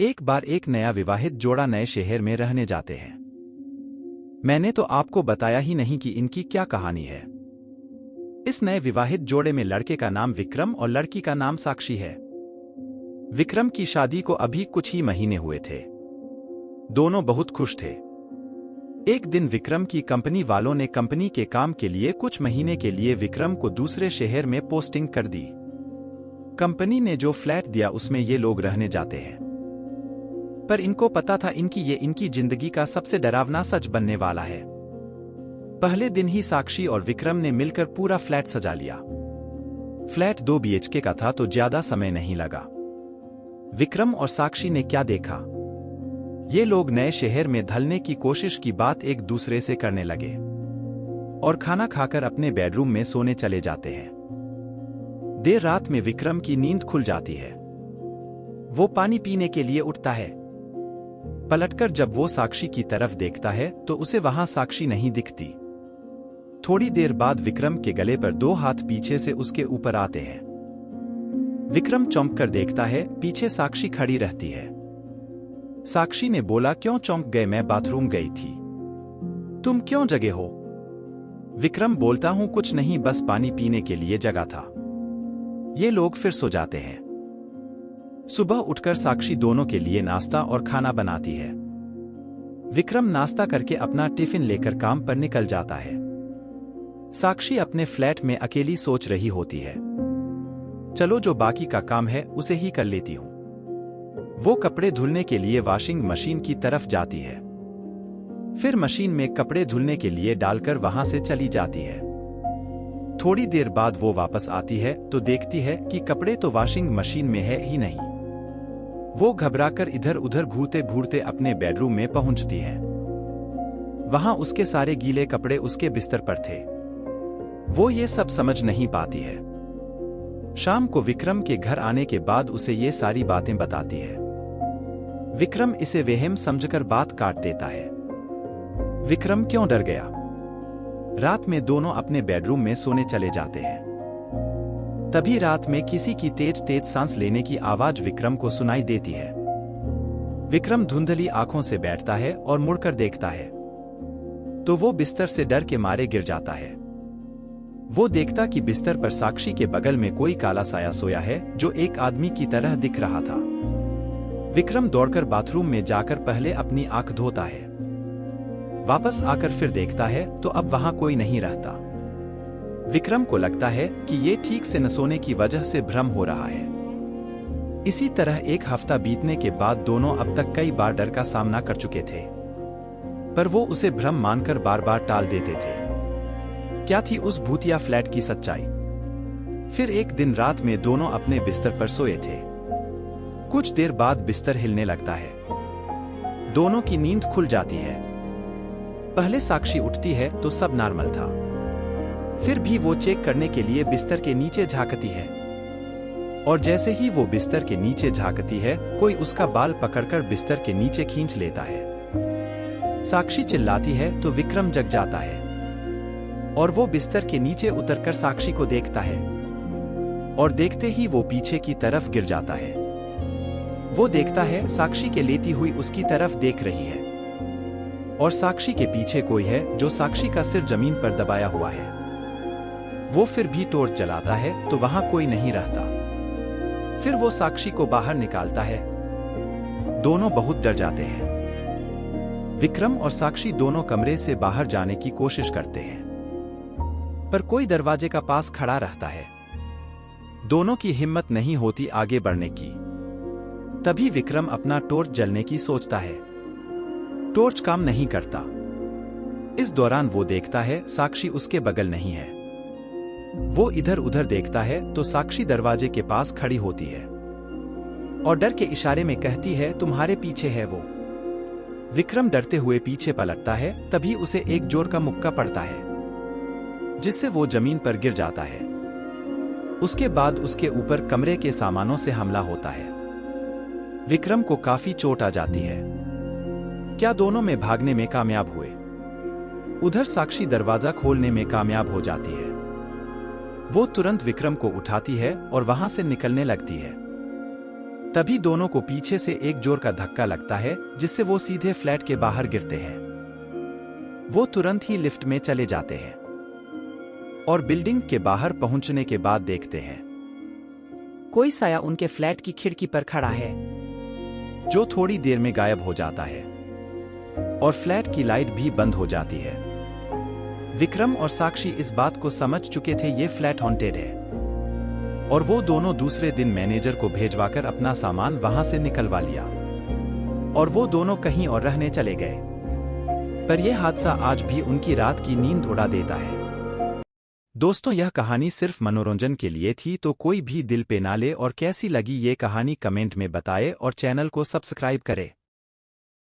एक बार एक नया विवाहित जोड़ा नए शहर में रहने जाते हैं। मैंने तो आपको बताया ही नहीं कि इनकी क्या कहानी है। इस नए विवाहित जोड़े में लड़के का नाम विक्रम और लड़की का नाम साक्षी है। विक्रम की शादी को अभी कुछ ही महीने हुए थे। दोनों बहुत खुश थे। एक दिन विक्रम की कंपनी वालों ने कंपनी के काम के लिए कुछ महीने के लिए विक्रम को दूसरे शहर में पोस्टिंग कर दी। कंपनी ने जो फ्लैट दिया उसमें ये लोग रहने जाते हैं, पर इनको पता था इनकी जिंदगी का सबसे डरावना सच बनने वाला है। पहले दिन ही साक्षी और विक्रम ने मिलकर पूरा फ्लैट सजा लिया। फ्लैट 2 BHK का था तो ज्यादा समय नहीं लगा। विक्रम और साक्षी ने क्या देखा, ये लोग नए शहर में ढलने की कोशिश की बात एक दूसरे से करने लगे और खाना खाकर अपने बेडरूम में सोने चले जाते हैं। देर रात में विक्रम की नींद खुल जाती है। वो पानी पीने के लिए उठता है। पलटकर जब वो साक्षी की तरफ देखता है तो उसे वहां साक्षी नहीं दिखती। थोड़ी देर बाद विक्रम के गले पर 2 हाथ पीछे से उसके ऊपर आते हैं। विक्रम चौंक कर देखता है, पीछे साक्षी खड़ी रहती है। साक्षी ने बोला, क्यों चौंक गए? मैं बाथरूम गई थी। तुम क्यों जगे हो? विक्रम बोलता हूं, कुछ नहीं, बस पानी पीने के लिए जगा था। ये लोग फिर सो जाते हैं। सुबह उठकर साक्षी दोनों के लिए नाश्ता और खाना बनाती है। विक्रम नाश्ता करके अपना टिफिन लेकर काम पर निकल जाता है। साक्षी अपने फ्लैट में अकेली सोच रही होती है, चलो जो बाकी का काम है उसे ही कर लेती हूं। वो कपड़े धुलने के लिए वॉशिंग मशीन की तरफ जाती है, फिर मशीन में कपड़े धुलने के लिए डालकर वहां से चली जाती है। थोड़ी देर बाद वो वापस आती है तो देखती है कि कपड़े तो वॉशिंग मशीन में है ही नहीं। वो घबराकर इधर उधर घूरते घूरते अपने बेडरूम में पहुंचती है। वहां उसके सारे गीले कपड़े उसके बिस्तर पर थे। वो ये सब समझ नहीं पाती है। शाम को विक्रम के घर आने के बाद उसे ये सारी बातें बताती है। विक्रम इसे वहम समझकर बात काट देता है। विक्रम क्यों डर गया? रात में दोनों अपने बेडरूम में सोने चले जाते हैं। तभी रात में किसी की तेज तेज सांस लेने की आवाज विक्रम को सुनाई देती है। विक्रम धुंधली आंखों से बैठता है और मुड़कर देखता है तो वो बिस्तर से डर के मारे गिर जाता है। वो देखता कि बिस्तर पर साक्षी के बगल में कोई काला साया सोया है जो एक आदमी की तरह दिख रहा था। विक्रम दौड़कर बाथरूम में जाकर पहले अपनी आंख धोता है। वापस आकर फिर देखता है तो अब वहां कोई नहीं रहता। विक्रम को लगता है कि ये ठीक से न सोने की वजह से भ्रम हो रहा है। इसी तरह 1 हफ्ता बीतने के बाद दोनों अब तक कई बार डर का सामना कर चुके थे, पर वो उसे भ्रम मानकर बार बार टाल देते थे। क्या थी उस भूतिया फ्लैट की सच्चाई? फिर एक दिन रात में दोनों अपने बिस्तर पर सोए थे। कुछ देर बाद बिस्तर हिलने लगता है। दोनों की नींद खुल जाती है। पहले साक्षी उठती है तो सब नॉर्मल था, फिर भी वो चेक करने के लिए बिस्तर के नीचे झांकती है और जैसे ही वो बिस्तर के नीचे झांकती है कोई उसका बाल पकड़कर बिस्तर के नीचे खींच लेता है। साक्षी चिल्लाती है तो विक्रम जग जाता है और वो बिस्तर के नीचे उतरकर साक्षी को देखता है और देखते ही वो पीछे की तरफ गिर जाता है। वो देखता है साक्षी के लेटी हुई उसकी तरफ देख रही है और साक्षी के पीछे कोई है जो साक्षी का सिर जमीन पर दबाया हुआ है। वो फिर भी टॉर्च जलाता है तो वहां कोई नहीं रहता। फिर वो साक्षी को बाहर निकालता है। दोनों बहुत डर जाते हैं। विक्रम और साक्षी दोनों कमरे से बाहर जाने की कोशिश करते हैं, पर कोई दरवाजे का पास खड़ा रहता है। दोनों की हिम्मत नहीं होती आगे बढ़ने की। तभी विक्रम अपना टॉर्च जलने की सोचता है। टॉर्च काम नहीं करता। इस दौरान वो देखता है साक्षी उसके बगल नहीं है। वो इधर उधर देखता है तो साक्षी दरवाजे के पास खड़ी होती है और डर के इशारे में कहती है, तुम्हारे पीछे है वो। विक्रम डरते हुए पीछे पलटता है। तभी उसे एक जोर का मुक्का पड़ता है जिससे वो जमीन पर गिर जाता है। उसके बाद उसके ऊपर कमरे के सामानों से हमला होता है। विक्रम को काफी चोट आ जाती है। क्या दोनों में भागने में कामयाब हुए? उधर साक्षी दरवाजा खोलने में कामयाब हो जाती है। वो तुरंत विक्रम को उठाती है और वहां से निकलने लगती है। तभी दोनों को पीछे से एक जोर का धक्का लगता है जिससे वो सीधे फ्लैट के बाहर गिरते हैं। वो तुरंत ही लिफ्ट में चले जाते हैं और बिल्डिंग के बाहर पहुंचने के बाद देखते हैं कोई साया उनके फ्लैट की खिड़की पर खड़ा है, जो थोड़ी देर में गायब हो जाता है और फ्लैट की लाइट भी बंद हो जाती है। विक्रम और साक्षी इस बात को समझ चुके थे ये फ्लैट हॉन्टेड है और वो दोनों दूसरे दिन मैनेजर को भेजवाकर अपना सामान वहां से निकलवा लिया और वो दोनों कहीं और रहने चले गए। पर यह हादसा आज भी उनकी रात की नींद उड़ा देता है। दोस्तों, यह कहानी सिर्फ मनोरंजन के लिए थी, तो कोई भी दिल पे ना ले और कैसी लगी ये कहानी कमेंट में बताए और चैनल को सब्सक्राइब करे।